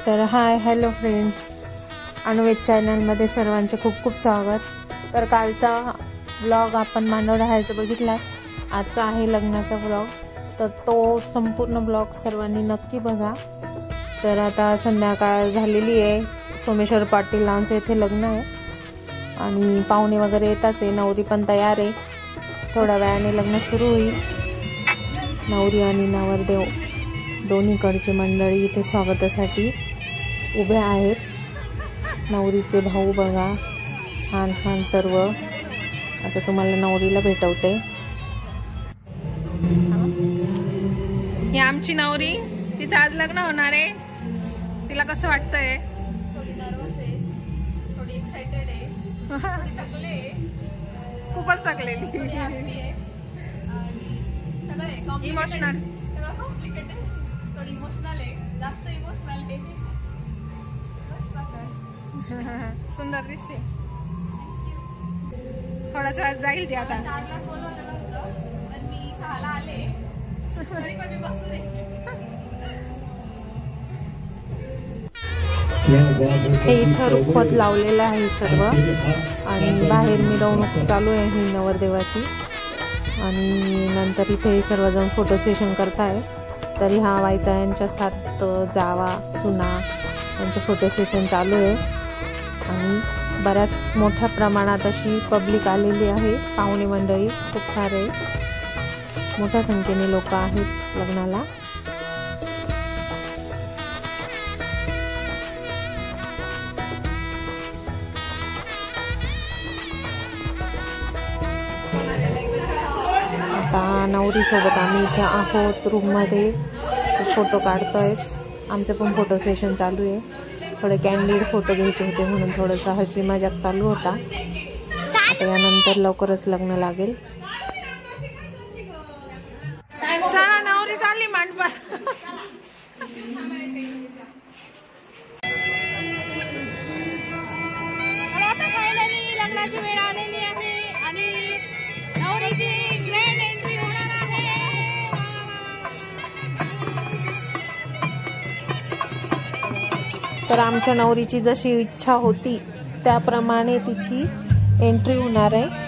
तर hi hello friends, अनवेज चॅनलमध्ये सर्वांचे खूप खूप स्वागत। तर कालचा ब्लॉग आपण मांडव राहायचं बघितला, आजचा आहे लग्नाचा ब्लॉग, तर तो संपूर्ण ब्लॉग सर्वांनी नक्की बघा। तर आता संध्याकाळ झालेली आहे, सोमेश्वर पाटील लॉन्स येथे लग्न आहे आणि पाहुणे वगैरे येताच आहे, नवरी पण तयार आहे, थोड्या वेळाने लग्न सुरू होईल। नवरी आणि नवरदेव दोन्हीकडचे मंडळी इथे स्वागतासाठी उभे आहेत। नवरीचे भाऊ बघा, छान छान सर्व। आता तुम्हाला नवरीला भेटवते। ही आमची नवरी, तिचं आज लग्न होणार आहे। तिला कसं वाटतंय? थोडी नर्वस आहे, थोडी एक्साइटेड आहे, थोडी थकले आहे, खूपच थकलेली, थोडी हॅपी आहे आणि सगळे इमोशनल, सगळं कॉम्प्लिकेटेड, थोडी इमोशनल आहे, जास्त इमोशनल आहे। सुंदर दिसते, थोडाच वेळ जाईल ती आता। 4 ला बोलवलेलं होतं पण मी 6 ला आले, तरी पण मी बसले। हे इथं रुखवत लावलेलं आहे सर्व आणि बाहेर मिरवणूक चालू आहे ही नवरदेवाची आणि नंतर इथे सर्वजण फोटो सेशन करताय। तरी हा वायचा यांच्या 7 जावा सुना यांचं फोटो सेशन चालू आहे आणि बऱ्याच मोठ्या प्रमाणात अशी पब्लिक आलेली आहे, पाहुणे मंडळी खूप सारे, मोठ्या संख्येने लोक आहेत लग्नाला। आता नवरी सोबत आम्ही इथे आहोत रूममध्ये, फोटो काढतोय, आमचं पण फोटो सेशन चालू आहे। थोडे कॅन्डिड फोटो घ्यायचे होते म्हणून थोडासा हसी मजाक चालू होता। आता यानंतर लवकरच लग्न लागेल। चला नवरी चालली मंडपात। आता फायनली लग्नाची वेळ आलेली आहे आणि नवरीची ग्रँड एंट्री होणार आहे। तर आमच्या नवरीची जशी इच्छा होती त्याप्रमाणे तिची एंट्री होणार आहे।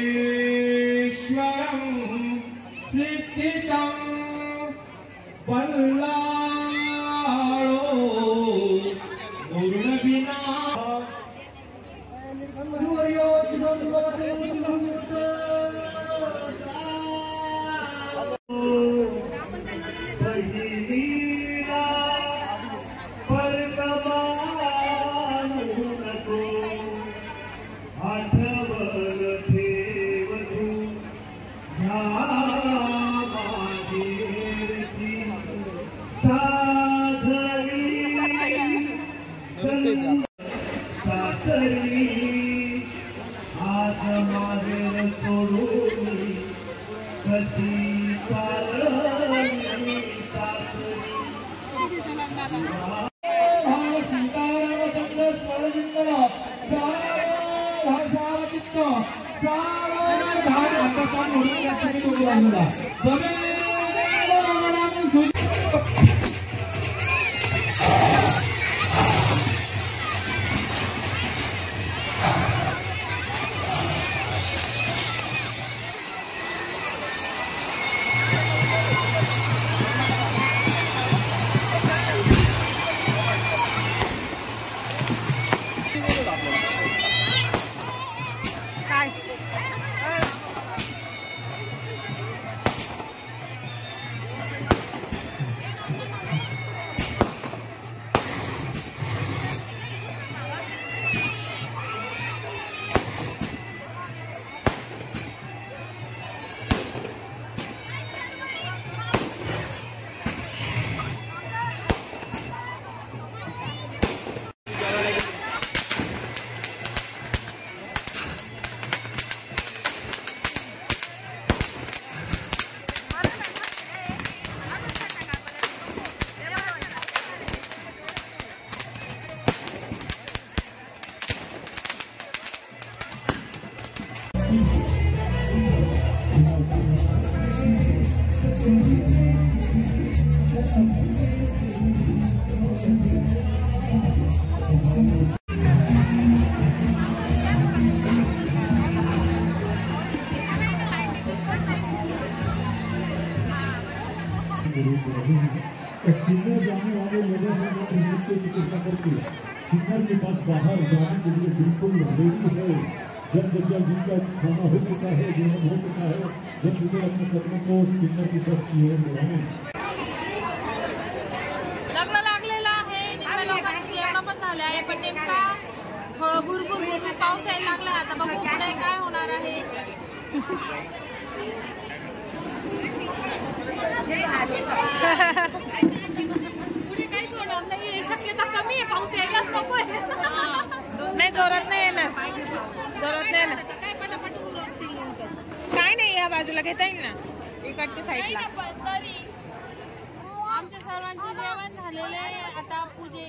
मोरेश्वरं सिद्धितं बल्लाळो गुरुनबिना सिंगर जाने वाले लोगों से चिकित्सा करती है। सिंगर के पास बाहर जाने के लिए बिल्कुल रेडी है। जब जिनका खाना हो चुका है, जीवन हो चुका है, जब उसे अपने कदमों को सिंगर की बस की ओर बढ़ाएं। लग्न लागलेलं आहे, निम्म्या लोकांची जेवण पण झाले आहे, पण नेमका भुरभुर पाऊस यायला लागला. आता बघू पुढे काय होणार आहे. पुढे काहीच होणार नाही, शक्यता कमी आहे. पाऊस यायलाच नकोय. नाही, जोरात नाही येणार. जोरात नाही येणार. काय पटापट उरकतील. काय नाही, या बाजूला घेता येईल ना, इकडच्या साईडला. आमच्या सर्वांचे जेवण झालेले आहे. आता पूजे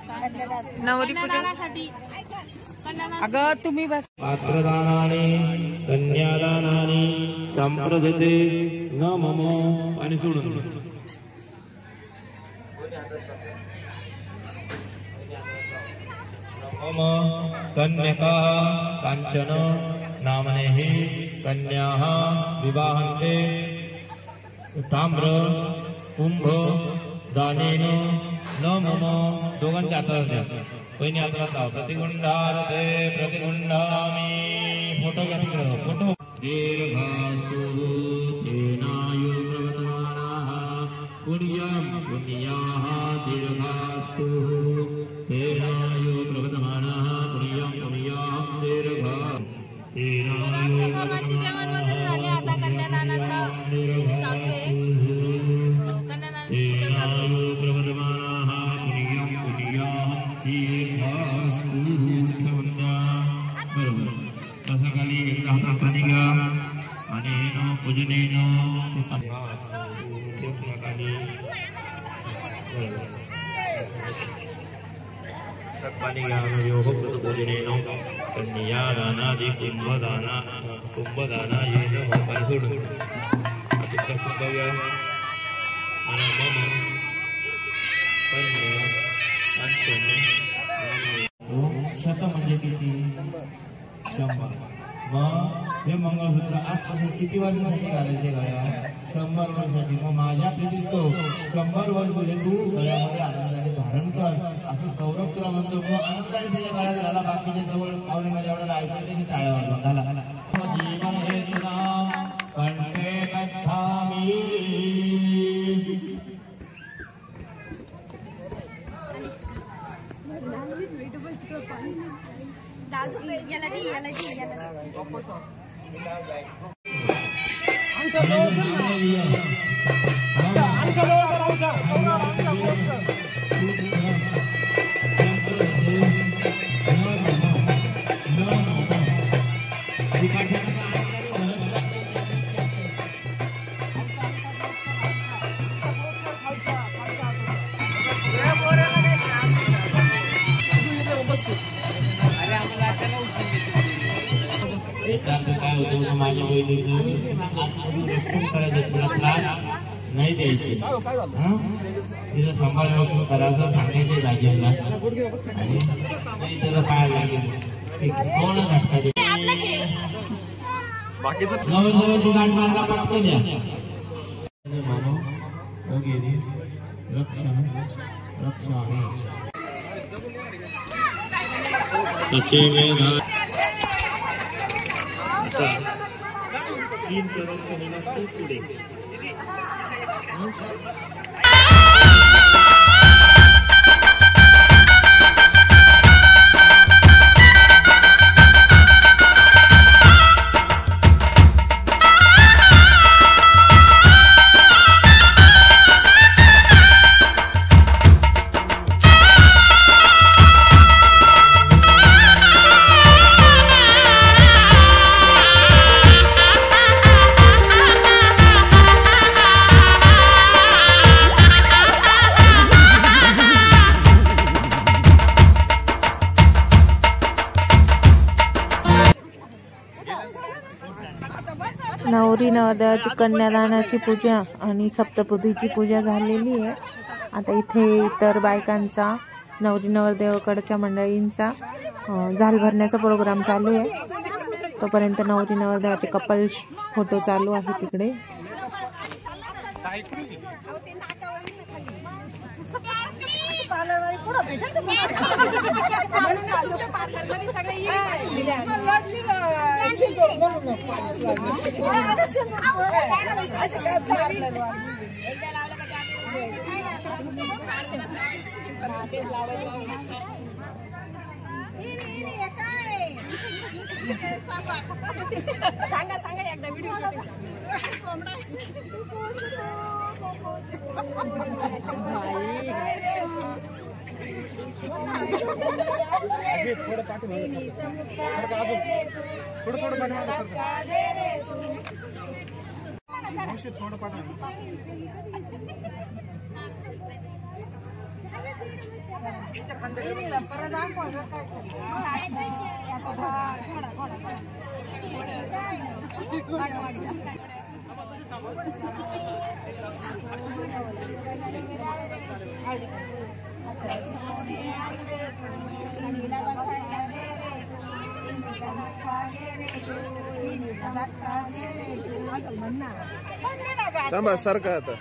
कन्यादानासाठी. अगं तुम्ही बस. पात्रदानाने कन्यादानाने संप्रदते न मम आणि सोडून मम कन्यका कांचन नामनेः कन्याः विवाहन्ते ताम्र कुंभ दानेन न मम. दोघांच्या हातात द्या. पहिली हातात लाव. प्रतिगुंडारते प्रतिगुंडामी. फोटो घ्या तिकडं. फोटो. दीर्घास्तु तेनायु प्रवर्तमानाः पुण्यं पुण्याः दीर्घास्तु तेनायु प्रवर्तमानाः पुण्यं पुण्याः दीर्घा. सर्वांचे जेवण वगैरे झाले. आता कन्यादानाचा विधी चालू आहे. कन्यादानादि कुंभदाना येन होकारे सोडून तिथं कुंभव्या आणि मम कन्या अंचन हे मंगळसूत्र आजपासून किती वर्षासाठी घालायचे गळ्या? 100 वर्षासाठी. मग माझ्या प्रीतीस तो 100 वर्ष हे तू गळ्यामध्ये आनंदाने धारण कर असं सौरभ तुला म्हणतो. मग आनंदाने त्याच्या गळ्यात घाला. बाकीच्या जवळ पाहुणे एवढं ऐकलं त्यांनी टाळ्या वाजवा. घाला जीवन हे तुला कंठे बद्धामी. काय होतं माझ्या बहिणीचं करायचं तुला त्रास नाही द्यायचे. तिला सांभाळून करा असं सांगायचे दाजीला आणि त्याला पाय लागेल. ठीक कोणच हटका बाकीचं गाठ मारला पटकन या मानव वगैरे रक्षा रक्षा सच्चे में 3 प्रदर्शनीला पुढे नवरी नवरदेवाची कन्यादानाची पूजा आणि सप्तपदीची पूजा झालेली आहे. आता इथे इतर बायकांचा नवरी नवरदेवाकडच्या मंडळींचा झाल भरण्याचा प्रोग्राम चालू आहे. तोपर्यंत नवरी नवरदेवाचे कपल फोटो चालू आहे तिकडे. सांगा सांगा एकदा व्हिडिओ थोडं पाठवून थोडं पाठवून थांबा सारखं आता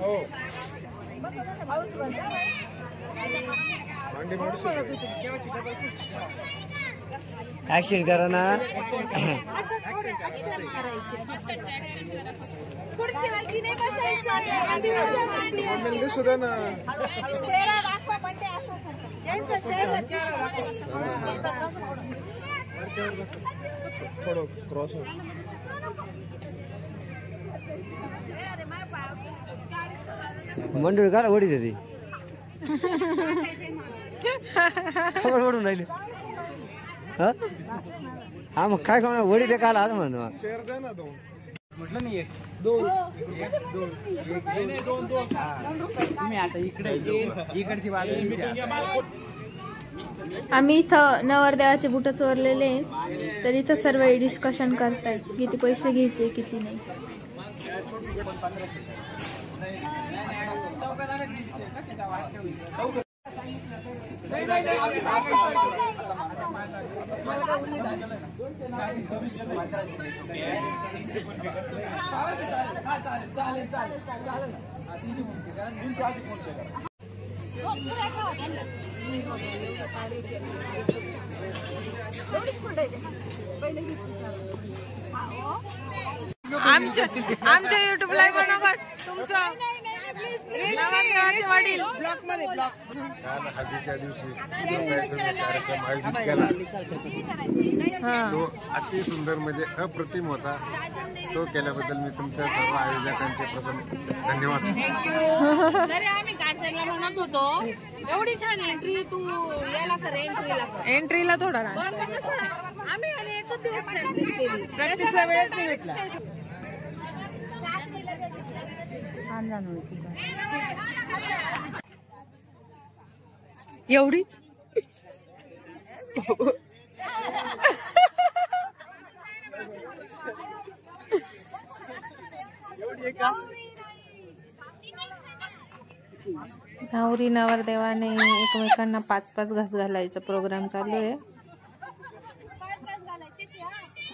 हो ऍक्शन करा ना सुद्धा ना थोडं क्रॉस मंडळ का वडी देते खबर ओढून राहिले. हा मग काय खाणार वडी दे काल आज म्हणतो म्हटलं नाही आता इकडची बाजू. आम्ही इथं नवरदेवाचे बुट चोरलेले तर इथं सर्व डिस्कशन करतायत किती पैसे घ्यायचे किती नाही. आमच्या युट्यूब लाईव्ह बनवा तुमचं वडील ब्लॉक मध्ये काल हळदीच्या दिवशी कार्यक्रम आयोजित केला तो अति सुंदर म्हणजे अप्रतिम होता. तो केल्याबद्दल मी तुमच्या सर्व आयोजकांचे प्रथम धन्यवाद. तरी आम्ही कांचनला म्हणत होतो एवढी छान एंट्री तू याला कर एंट्रीला थोडा आम्ही आणि एकच दिवस प्रॅक्टिस केली. प्रॅक्टिसला वेळच नाही भेटला. एवढी नवरी नवरदेवाने एकमेकांना 5-5 घास घालायचा प्रोग्राम चालू आहे.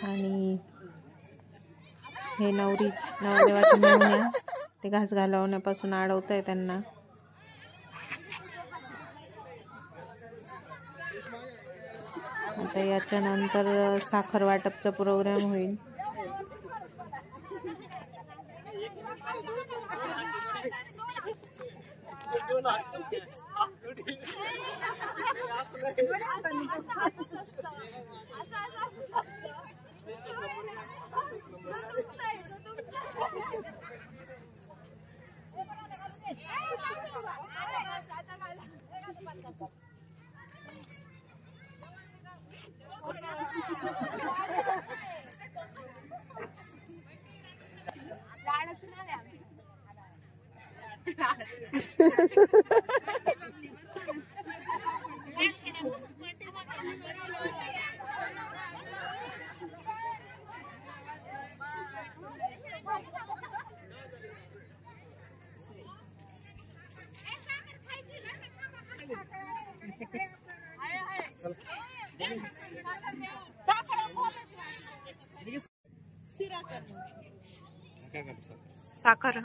आणि हे नवरदेवाच्या मेहुण्या ते घास घालवण्यापासून अडवत आहे त्यांना. आता याच्यानंतर साखर वाटपचा प्रोग्राम होईल. साखर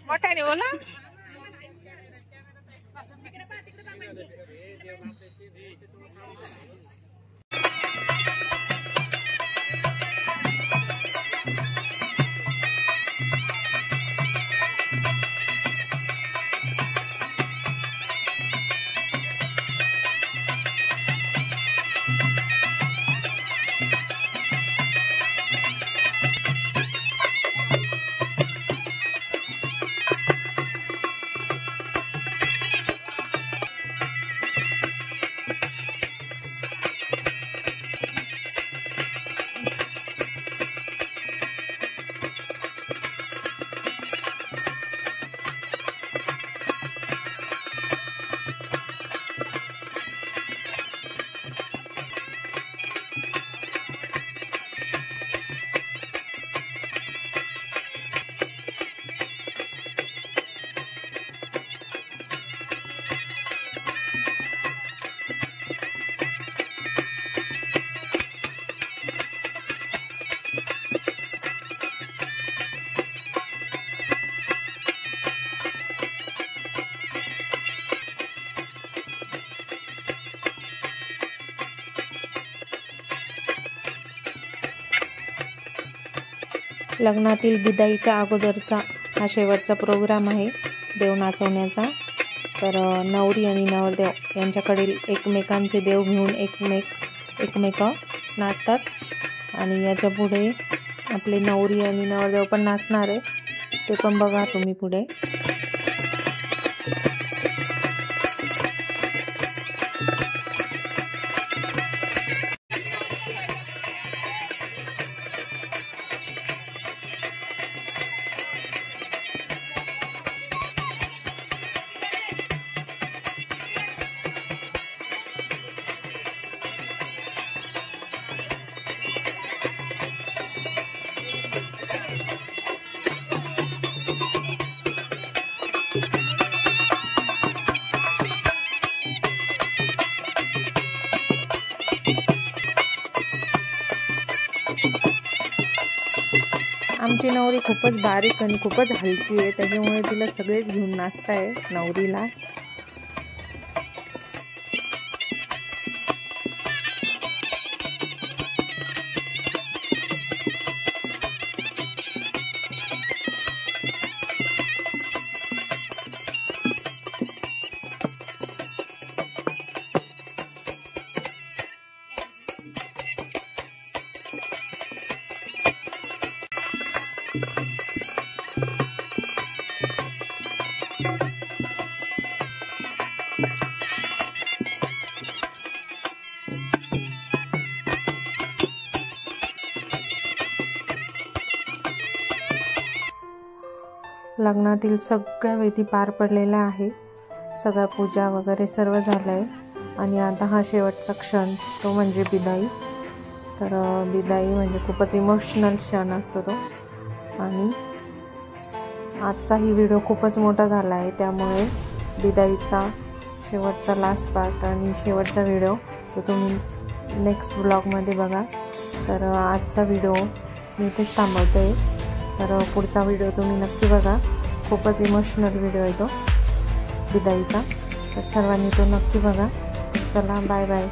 मोठ्याने बोला. लग्नातील बिदाईच्या अगोदरचा हा शेवटचा प्रोग्राम आहे देव नाचवण्याचा. तर नवरी आणि नवरदेव यांच्याकडील एकमेकांचे देव घेऊन एकमेक नाचतात. आणि याच्या पुढे आपले नवरी आणि नवरदेव पण नाचणार आहे, ते पण बघा तुम्ही पुढे. आमची नवरी खूपच बारीक आणि खूपच हलकी आहे, त्याच्यामुळे तिला सगळेच घेऊन नाचताय नवरीला. लग्नातील सगळ्या विधी पार पडलेल्या आहे. सगळ्या पूजा वगैरे सर्व झालं आहे आणि आता हा शेवटचा क्षण तो म्हणजे बिदाई. तर बिदाई म्हणजे खूपच इमोशनल क्षण असतो तो. आणि आजचाही व्हिडिओ खूपच मोठा झाला आहे, त्यामुळे बिदाईचा शेवटचा लास्ट पार्ट आणि शेवटचा व्हिडिओ तो तुम्ही नेक्स्ट ब्लॉगमध्ये बघा. तर आजचा व्हिडिओ मी इथेच थांबवते. तर पुढचा व्हिडिओ तुम्ही नक्की बघा. खूपच इमोशनल व्हिडिओ आहे तो बिदाईचा. तर सर्वांनी तो नक्की बघा. चला बाय बाय.